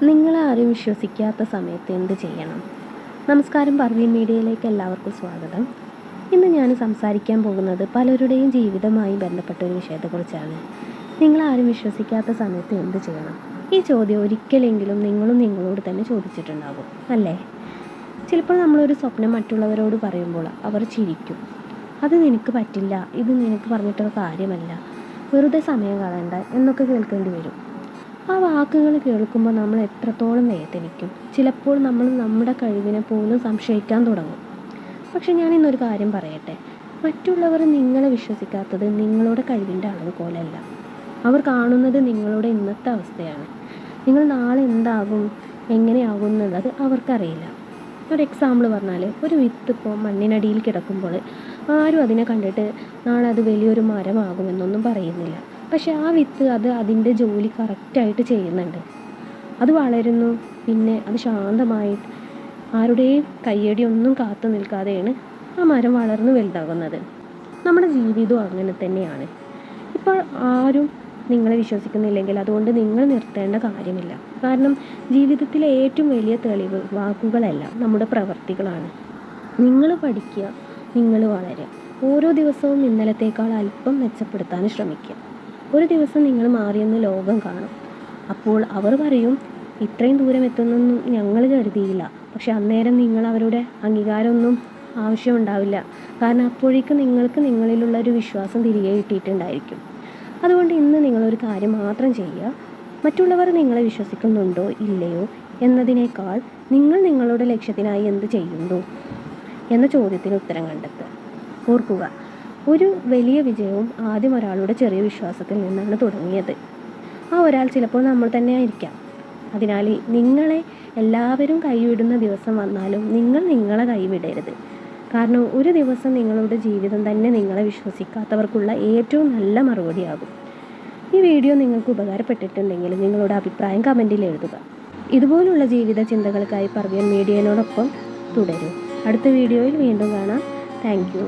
നിങ്ങളാരും വിശ്വസിക്കാത്ത സമയത്ത് എന്ത് ചെയ്യണം? നമസ്കാരം, പർവീൻ മീഡിയയിലേക്ക് എല്ലാവർക്കും സ്വാഗതം. ഇന്ന് ഞാൻ സംസാരിക്കാൻ പോകുന്നത് പലരുടെയും ജീവിതവുമായി ബന്ധപ്പെട്ട ഒരു വിഷയത്തെക്കുറിച്ചാണ്. നിങ്ങളാരും വിശ്വസിക്കാത്ത സമയത്ത് എന്ത് ചെയ്യണം? ഈ ചോദ്യം ഒരിക്കലെങ്കിലും നിങ്ങളും നിങ്ങളോട് തന്നെ ചോദിച്ചിട്ടുണ്ടാകും, അല്ലേ? ചിലപ്പോൾ നമ്മളൊരു സ്വപ്നം മറ്റുള്ളവരോട് പറയുമ്പോൾ അവർ ചിരിക്കും. അത് നിനക്ക് പറ്റില്ല, ഇത് നിനക്ക് പറഞ്ഞിട്ടുള്ള കാര്യമല്ല, വെറുതെ സമയം കളയണ്ട എന്നൊക്കെ കേൾക്കേണ്ടി വരും. ആ വാക്കുകൾ കേൾക്കുമ്പോൾ നമ്മൾ എത്രത്തോളം വേദനിക്കും. ചിലപ്പോൾ നമ്മൾ നമ്മുടെ കഴിവിനെ പോലും സംശയിക്കാൻ തുടങ്ങും. പക്ഷെ ഞാൻ ഇന്നൊരു കാര്യം പറയട്ടെ, മറ്റുള്ളവർ നിങ്ങളെ വിശ്വസിക്കാത്തത് നിങ്ങളുടെ കഴിവിൻ്റെ അളവ് പോലെയല്ല. അവർ കാണുന്നത് നിങ്ങളുടെ ഇന്നത്തെ അവസ്ഥയാണ്. നിങ്ങൾ നാളെ എന്താകും, എങ്ങനെയാകും എന്നുള്ളത് അവർക്കറിയില്ല. ഒരു എക്സാമ്പിൾ പറഞ്ഞാൽ, ഒരു വിത്ത് ഇപ്പോൾ മണ്ണിനടിയിൽ കിടക്കുമ്പോൾ ആരും അതിനെ കണ്ടിട്ട് നാളെ അത് വലിയൊരു മരമാകുമെന്നൊന്നും പറയുന്നില്ല. പക്ഷെ ആ വിത്ത് അതിൻ്റെ ജോലി കറക്റ്റായിട്ട് ചെയ്യുന്നുണ്ട്. അത് വളരുന്നു, പിന്നെ അത് ശാന്തമായി ആരുടെയും കയ്യടിയൊന്നും കാത്തു നിൽക്കാതെയാണ് ആ മരം വളർന്നു വലുതാകുന്നത്. നമ്മുടെ ജീവിതവും അങ്ങനെ തന്നെയാണ്. ഇപ്പോൾ ആരും നിങ്ങളെ വിശ്വസിക്കുന്നില്ലെങ്കിൽ അതുകൊണ്ട് നിങ്ങൾ നിർത്തേണ്ട കാര്യമില്ല. കാരണം ജീവിതത്തിലെ ഏറ്റവും വലിയ തെളിവ് വാക്കുകളല്ല, നമ്മുടെ പ്രവർത്തികളാണ്. നിങ്ങൾ പഠിക്കുക, നിങ്ങൾ വളരുക. ഓരോ ദിവസവും ഇന്നലത്തേക്കാൾ അല്പം മെച്ചപ്പെടുത്താൻ ശ്രമിക്കുക. ഒരു ദിവസം നിങ്ങൾ മാറിയെന്ന് ലോകം കാണും. അപ്പോൾ അവർ പറയും, ഇത്രയും ദൂരം എത്തുന്നൊന്നും ഞങ്ങൾ കരുതിയില്ല. പക്ഷെ അന്നേരം നിങ്ങൾ അവരുടെ അംഗീകാരമൊന്നും ആവശ്യമുണ്ടാവില്ല. കാരണം അപ്പോഴേക്കും നിങ്ങൾക്ക് നിങ്ങളിലുള്ള ഒരു വിശ്വാസം തിരികെ കിട്ടിയിട്ടുണ്ടായിരിക്കും. അതുകൊണ്ട് ഇന്ന് നിങ്ങളൊരു കാര്യം മാത്രം ചെയ്യുക. മറ്റുള്ളവർ നിങ്ങളെ വിശ്വസിക്കുന്നുണ്ടോ ഇല്ലയോ എന്നതിനേക്കാൾ നിങ്ങൾ നിങ്ങളുടെ ലക്ഷ്യത്തിനായി എന്ത് ചെയ്യുന്നു എന്ന ചോദ്യത്തിന് ഉത്തരം കണ്ടെത്തുക. ഓർക്കുക, ഒരു വലിയ വിജയവും ആദ്യം ഒരാളുടെ ചെറിയ വിശ്വാസത്തിൽ നിന്നാണ് തുടങ്ങിയത്. ആ ഒരാൾ ചിലപ്പോൾ നമ്മൾ തന്നെ ആയിരിക്കാം. അതിനാൽ നിങ്ങളെ എല്ലാവരും കൈവിടുന്ന ദിവസം വന്നാലും നിങ്ങൾ നിങ്ങളെ കൈവിടരുത്. കാരണം ഒരു ദിവസം നിങ്ങളുടെ ജീവിതം തന്നെ നിങ്ങളെ വിശ്വസിക്കാത്തവർക്കുള്ള ഏറ്റവും നല്ല മറുപടിയാകും. ഈ വീഡിയോ നിങ്ങൾക്ക് ഉപകാരപ്പെട്ടിട്ടുണ്ടെങ്കിൽ നിങ്ങളുടെ അഭിപ്രായം കമൻറ്റിൽ എഴുതുക. ഇതുപോലുള്ള ജീവിത ചിന്തകൾക്കായി പർവീൻ മീഡിയയോടൊപ്പം തുടരൂ. അടുത്ത വീഡിയോയിൽ വീണ്ടും കാണാം. Thank you.